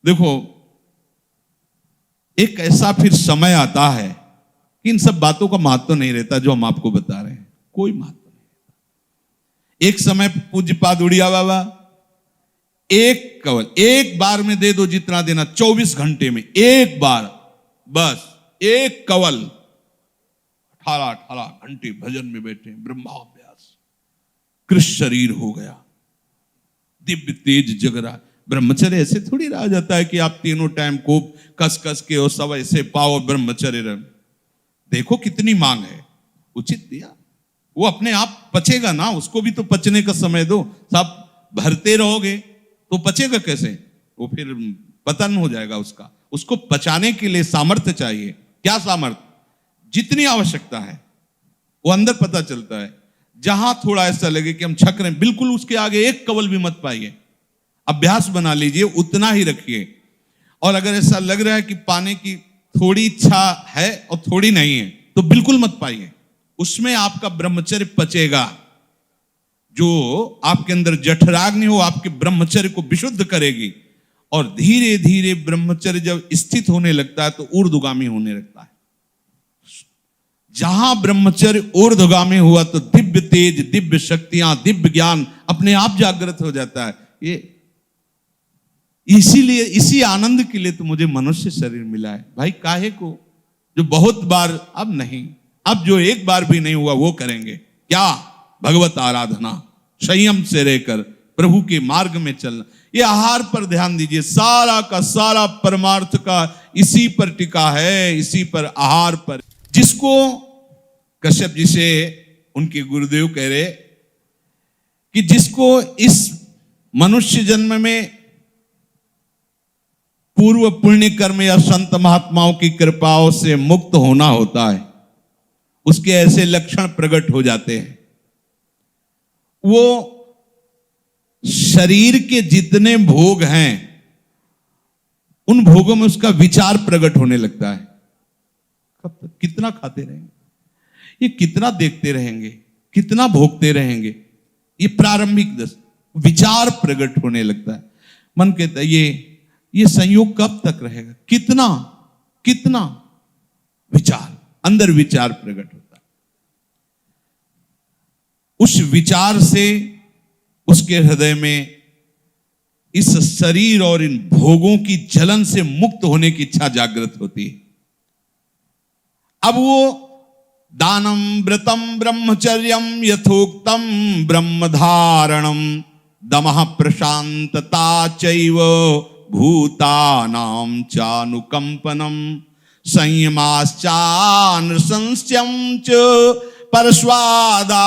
देखो, एक ऐसा फिर समय आता है कि इन सब बातों का महत्व नहीं रहता जो हम आपको बता रहे हैं, कोई महत्व नहीं। एक समय पूज्यपाद उड़िया बाबा एक कवल एक बार में दे दो, जितना देना, 24 घंटे में एक बार, बस एक कवल, 18 घंटे भजन में बैठे, ब्रह्माभ्यास, कृष्ण शरीर हो गया, दिव्य तेज जग रहा। ब्रह्मचर्य ऐसे थोड़ी रहा जाता है कि आप तीनों टाइम को कस कस के और सब ऐसे पाओ ब्रह्मचर्य रह। देखो कितनी मांग है, उचित दिया, वो अपने आप पचेगा ना, उसको भी तो पचने का समय दो। सब भरते रहोगे तो पचेगा कैसे, वो फिर पतन हो जाएगा उसका। उसको पचाने के लिए सामर्थ्य चाहिए। क्या सामर्थ्य? जितनी आवश्यकता है वो अंदर पता चलता है। जहां थोड़ा ऐसा लगे कि हम छक रहे हैं, बिल्कुल उसके आगे एक कवल भी मत पाइए। अभ्यास बना लीजिए, उतना ही रखिए। और अगर ऐसा लग रहा है कि पाने की थोड़ी इच्छा है और थोड़ी नहीं है, तो बिल्कुल मत पाइए। उसमें आपका ब्रह्मचर्य पचेगा। जो आपके अंदर जठराग्नि हो, आपके ब्रह्मचर्य को विशुद्ध करेगी। और धीरे धीरे ब्रह्मचर्य जब स्थित होने लगता है तो ऊर्ध्वगामी होने लगता है। जहां ब्रह्मचर्य ऊर्ध्वगामी हुआ तो दिव्य तेज, दिव्य शक्तियां, दिव्य ज्ञान अपने आप जागृत हो जाता है। ये इसीलिए, इसी आनंद के लिए तो मुझे मनुष्य शरीर मिला है भाई। काहे को? जो बहुत बार, अब नहीं, अब जो एक बार भी नहीं हुआ वो करेंगे। क्या? भगवत आराधना, संयम से रहकर प्रभु के मार्ग में चलना। ये आहार पर ध्यान दीजिए, सारा का सारा परमार्थ का इसी पर टिका है, इसी पर, आहार पर। जिसको कश्यप जी से उनके गुरुदेव कह रहे कि जिसको इस मनुष्य जन्म में पूर्व पुण्य कर्म या संत महात्माओं की कृपाओं से मुक्त होना होता है, उसके ऐसे लक्षण प्रकट हो जाते हैं। वो शरीर के जितने भोग हैं उन भोगों में उसका विचार प्रकट होने लगता है। कब तक? कितना खाते रहेंगे, ये कितना देखते रहेंगे, कितना भोगते रहेंगे, ये प्रारंभिक विचार प्रकट होने लगता है। मन कहता है ये संयोग कब तक रहेगा, कितना कितना विचार, अंदर विचार प्रकट होता है। उस विचार से उसके हृदय में इस शरीर और इन भोगों की जलन से मुक्त होने की इच्छा जागृत होती है। अब वो दानम व्रतम ब्रह्मचर्यम यथोक्तम ब्रह्मधारणम दमः प्रशांतता चैव भूतानां चानुकंपनम संयमाश्चानृशंस्यं च परस्वादानवर्जनम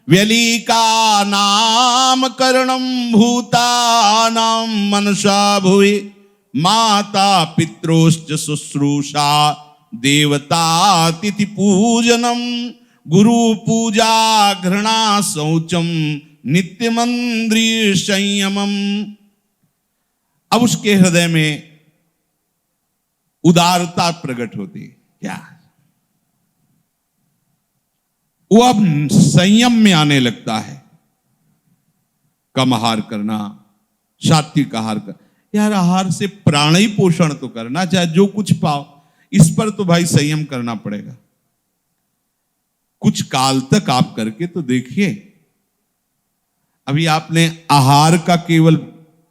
व्यलीका नामकरणम भूतानां मनसा भुवि माता पित्रोश्च शुश्रूषा देवतातिथि पूजनम गुरु पूजा घृणा शौचम नित्यमंद्रिय संयमम। अब उसके हृदय में उदारता प्रकट होती है। क्या? वो अब संयम में आने लगता है। कम आहार करना, सात्विक आहार करना। यार, आहार से प्राणी पोषण तो करना, चाहे जो कुछ पाओ, इस पर तो भाई संयम करना पड़ेगा। कुछ काल तक आप करके तो देखिए। अभी आपने आहार का केवल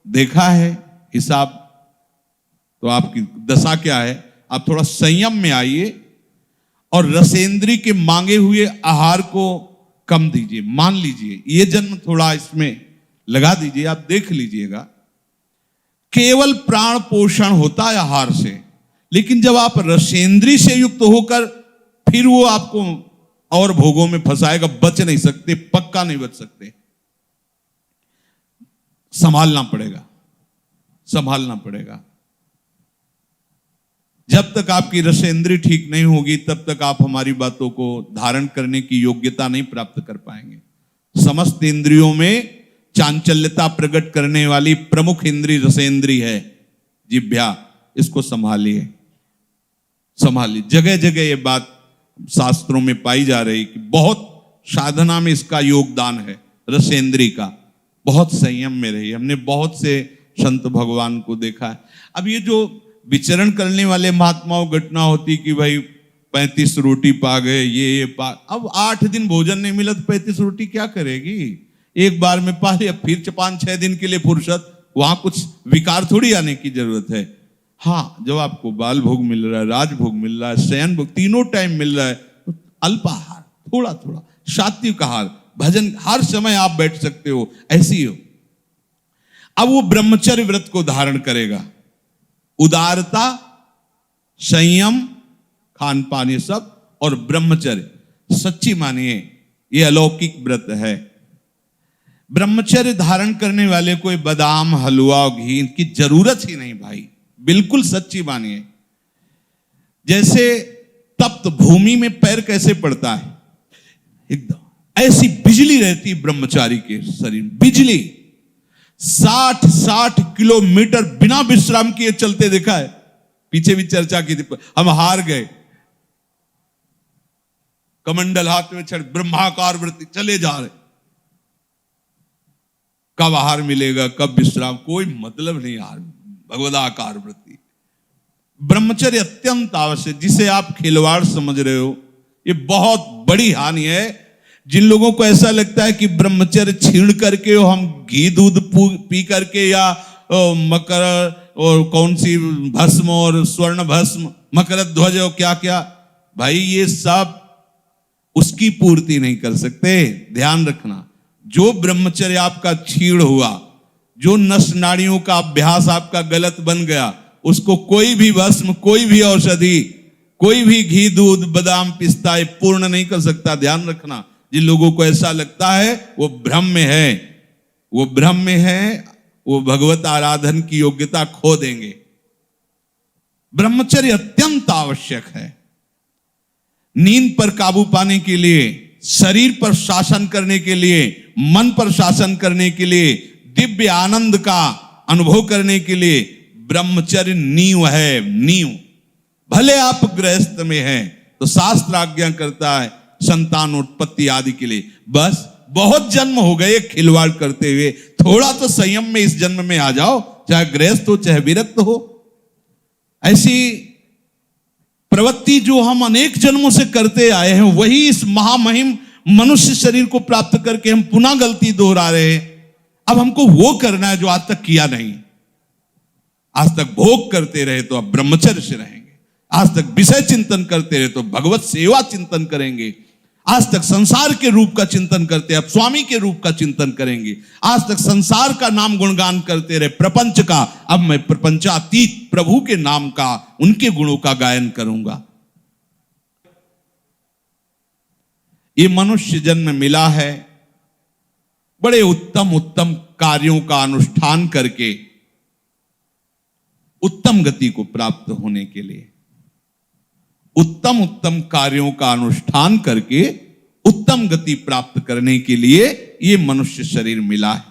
देखा है हिसाब, तो आपकी दशा क्या है? आप थोड़ा संयम में आइए और रसेंद्री के मांगे हुए आहार को कम दीजिए। मान लीजिए ये जन्म थोड़ा इसमें लगा दीजिए, आप देख लीजिएगा। केवल प्राण पोषण होता है आहार से, लेकिन जब आप रसेंद्री से युक्त होकर फिर वो आपको और भोगों में फंसाएगा, बच नहीं सकते, पक्का नहीं बच सकते। संभालना पड़ेगा, संभालना पड़ेगा। जब तक आपकी रसेंद्री ठीक नहीं होगी तब तक आप हमारी बातों को धारण करने की योग्यता नहीं प्राप्त कर पाएंगे। समस्त इंद्रियों में चांचल्यता प्रकट करने वाली प्रमुख इंद्री रसेंद्री है, जिह्वा। इसको संभालिए, संभालिए। जगह जगह ये बात शास्त्रों में पाई जा रही कि बहुत साधना में इसका योगदान है, रसेंद्री का। बहुत संयम में रही। हमने बहुत से संत भगवान को देखा है। अब ये जो विचरण करने वाले महात्माओं घटना होती कि भाई 35 रोटी पा गए, ये पा, अब 8 दिन भोजन नहीं मिला तो 35 रोटी क्या करेगी? एक बार में पा लिया, फिर 5-6 दिन के लिए फुर्सत, वहां कुछ विकार थोड़ी आने की जरूरत है। हाँ, जब आपको बाल भोग मिल रहा है, राजभोग मिल रहा है, शयन भोग तीनों टाइम मिल रहा है, तो अल्पाहार, थोड़ा थोड़ा सात्विक आहार, भजन, हर समय आप बैठ सकते हो, ऐसी हो। अब वो ब्रह्मचर्य व्रत को धारण करेगा, उदारता, संयम, खान पान, ये सब, और ब्रह्मचर्य। सच्ची मानिए ये अलौकिक व्रत है। ब्रह्मचर्य धारण करने वाले को बादाम, हलवा, घी की जरूरत ही नहीं भाई, बिल्कुल सच्ची मानिए। जैसे तप्त भूमि में पैर कैसे पड़ता है, एकदम ऐसी बिजली रहती ब्रह्मचारी के शरीर, बिजली 60-60 किलोमीटर बिना विश्राम किए चलते देखा है। पीछे भी चर्चा की थी, हम हार गए। कमंडल हाथ में छड़, ब्रह्माकार वृत्ति, चले जा रहे। कब आहार मिलेगा, कब विश्राम, कोई मतलब नहीं। आहार, भगवदाकार वृत्ति, ब्रह्मचर्य अत्यंत आवश्यक। जिसे आप खिलवाड़ समझ रहे हो, ये बहुत बड़ी हानि है। जिन लोगों को ऐसा लगता है कि ब्रह्मचर्य छीण करके हम घी दूध पी करके, या मकर और कौन सी भस्म और स्वर्ण भस्म, मकर ध्वज और क्या क्या, भाई ये सब उसकी पूर्ति नहीं कर सकते। ध्यान रखना, जो ब्रह्मचर्य आपका छीण हुआ, जो नस नाड़ियों का अभ्यास आपका गलत बन गया, उसको कोई भी भस्म, कोई भी औषधि, कोई भी घी दूध बादाम पिस्ता पूर्ण नहीं कर सकता। ध्यान रखना, जिन लोगों को ऐसा लगता है वो भ्रम में है, वो भ्रम में है, वो भगवत आराधन की योग्यता खो देंगे। ब्रह्मचर्य अत्यंत आवश्यक है। नींद पर काबू पाने के लिए, शरीर पर शासन करने के लिए, मन पर शासन करने के लिए, दिव्य आनंद का अनुभव करने के लिए ब्रह्मचर्य नींव है, नींव। भले आप गृहस्थ में हैं तो शास्त्र आज्ञा करता है संतानोत्पत्ति आदि के लिए, बस बहुत जन्म हो गए खिलवाड़ करते हुए, थोड़ा तो संयम में इस जन्म में आ जाओ, चाहे गृहस्थ हो चाहे विरक्त हो। ऐसी प्रवृत्ति जो हम अनेक जन्मों से करते आए हैं, वही इस महामहिम मनुष्य शरीर को प्राप्त करके हम पुनः गलती दोहरा रहे हैं। अब हमको वो करना है जो आज तक किया नहीं। आज तक भोग करते रहे तो अब ब्रह्मचर्य से रहेंगे, आज तक विषय चिंतन करते रहे तो भगवत सेवा चिंतन करेंगे, आज तक संसार के रूप का चिंतन करते अब स्वामी के रूप का चिंतन करेंगे, आज तक संसार का नाम गुणगान करते रहे, प्रपंच का, अब मैं प्रपंचातीत प्रभु के नाम का, उनके गुणों का गायन करूंगा। ये मनुष्य जन्म मिला है बड़े उत्तम उत्तम कार्यों का अनुष्ठान करके उत्तम गति को प्राप्त होने के लिए, उत्तम उत्तम कार्यों का अनुष्ठान करके उत्तम गति प्राप्त करने के लिए ये मनुष्य शरीर मिला है।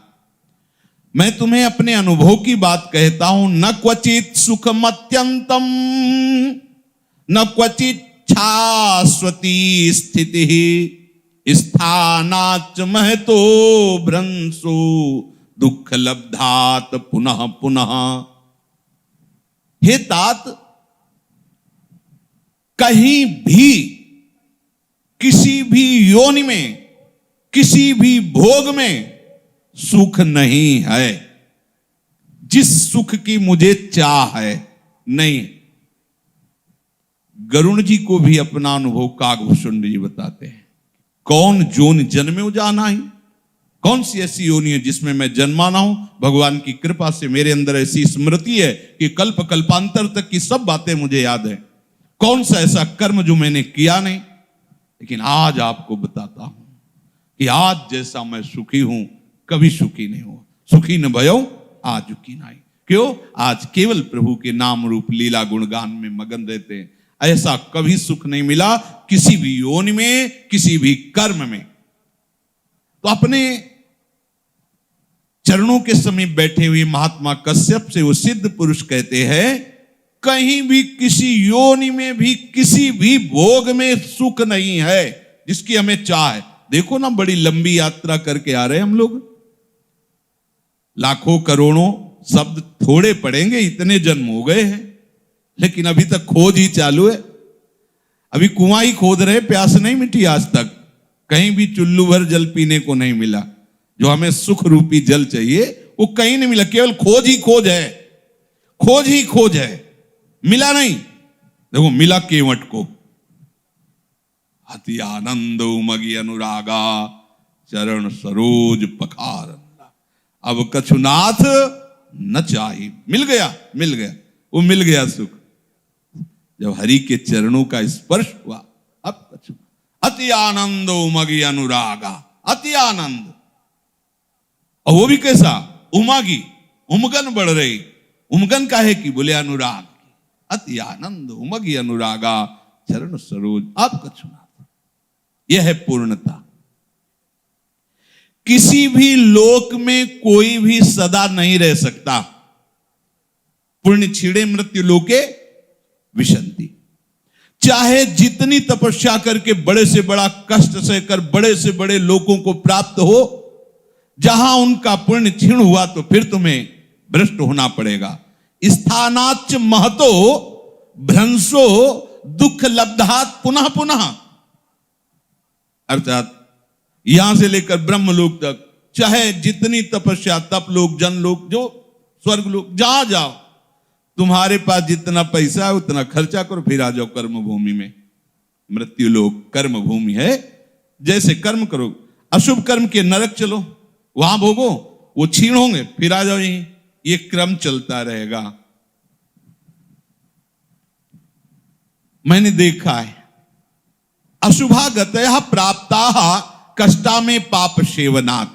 मैं तुम्हें अपने अनुभव की बात कहता हूं, न क्वचित सुखमत्यंतम न क्वचित शाश्वती स्थिति स्थानाच महतो भ्रंशो दुख लब्धात पुनः पुनः। हे तात, कहीं भी किसी भी योनि में किसी भी भोग में सुख नहीं है जिस सुख की मुझे चाह है, नहीं। गरुण जी को भी अपना अनुभव कागभूषण जी बताते हैं, कौन जोन जन्मे जाना ही, कौन सी ऐसी योनि है जिसमें मैं जन्मा ना हूं। भगवान की कृपा से मेरे अंदर ऐसी स्मृति है कि कल्प कल्पांतर तक की सब बातें मुझे याद है। कौन सा ऐसा कर्म जो मैंने किया नहीं, लेकिन आज आपको बताता हूं कि आज जैसा मैं सुखी हूं कभी सुखी नहीं हुआ। सुखी न भयो आज की नहीं। क्यों? आज केवल प्रभु के नाम रूप लीला गुणगान में मगन रहते हैं। ऐसा कभी सुख नहीं मिला किसी भी योनि में, किसी भी कर्म में। तो अपने चरणों के समीप बैठे हुए महात्मा कश्यप से वो सिद्ध पुरुष कहते हैं, कहीं भी किसी योनि में भी किसी भी भोग में सुख नहीं है जिसकी हमें चाह है। देखो ना, बड़ी लंबी यात्रा करके आ रहे हैं हम लोग, लाखों करोड़ों शब्द थोड़े पड़ेंगे, इतने जन्म हो गए हैं, लेकिन अभी तक खोज ही चालू है। अभी कुआं ही खोद रहे, प्यास नहीं मिटी आज तक, कहीं भी चुल्लू भर जल पीने को नहीं मिला। जो हमें सुख रूपी जल चाहिए वो कहीं नहीं मिला, केवल खोज ही खोज है, खोज ही खोज है, मिला नहीं। देखो मिला केवट को, अति आनंद उमगी अनुरागा चरण सरोज पखारंदा, अब कछुनाथ न चाहिए। मिल गया, मिल गया, वो मिल गया सुख जब हरि के चरणों का स्पर्श हुआ। अब कछु अति आनंद उमगी अनुरागा, अति आनंद, और वो भी कैसा, उमगी, उमगन बढ़ रही। उमगन का है कि बोले अनुराग, अति आनंद उमगी अनुरागा चरण सरोज अब कछुनाथ। यह है पूर्णता। किसी भी लोक में कोई भी सदा नहीं रह सकता। पुण्य छीड़े मृत्यु लोके विशंति। चाहे जितनी तपस्या करके बड़े से बड़ा कष्ट सहकर बड़े से बड़े लोकों को प्राप्त हो, जहां उनका पुण्य क्षीण हुआ तो फिर तुम्हें भ्रष्ट होना पड़ेगा। स्थानाच्च महतो भ्रंशो दुख लब्धात पुनः पुनः, अर्थात यहां से लेकर ब्रह्मलोक तक चाहे जितनी तपस्या, तप लोक, जन लोक, जो स्वर्ग लोक, जहां जाओ, तुम्हारे पास जितना पैसा है उतना खर्चा करो, फिर आ जाओ कर्म भूमि में। मृत्यु लोक कर्म भूमि है, जैसे कर्म करो, अशुभ कर्म के नरक चलो, वहां भोगो, वो क्षीण होंगे, फिर आ जाओ यहीं। ये क्रम चलता रहेगा। मैंने देखा है, अशुभागतया प्राप्ताः कष्टा में पाप सेवनात्।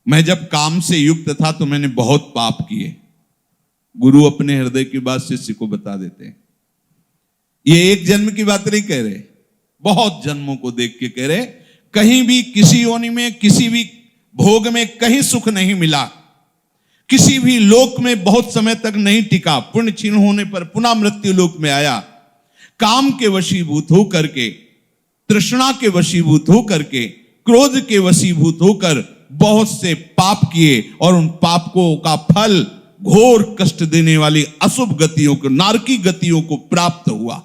मैं जब काम से युक्त था तो मैंने बहुत पाप किए। गुरु अपने हृदय की बात शिष्य को बता देते हैं। ये एक जन्म की बात नहीं कह रहे, बहुत जन्मों को देख के कह रहे। कहीं भी किसी योनि में, किसी भी भोग में कहीं सुख नहीं मिला, किसी भी लोक में बहुत समय तक नहीं टिका। पुण्य क्षीण होने पर पुनः मृत्यु लोक में आया। काम के वशीभूत होकर के, तृष्णा के वशीभूत होकर के, क्रोध के वशीभूत होकर बहुत से पाप किए, और उन पापों का फल घोर कष्ट देने वाली अशुभ गतियों को, नारकी गतियों को प्राप्त हुआ।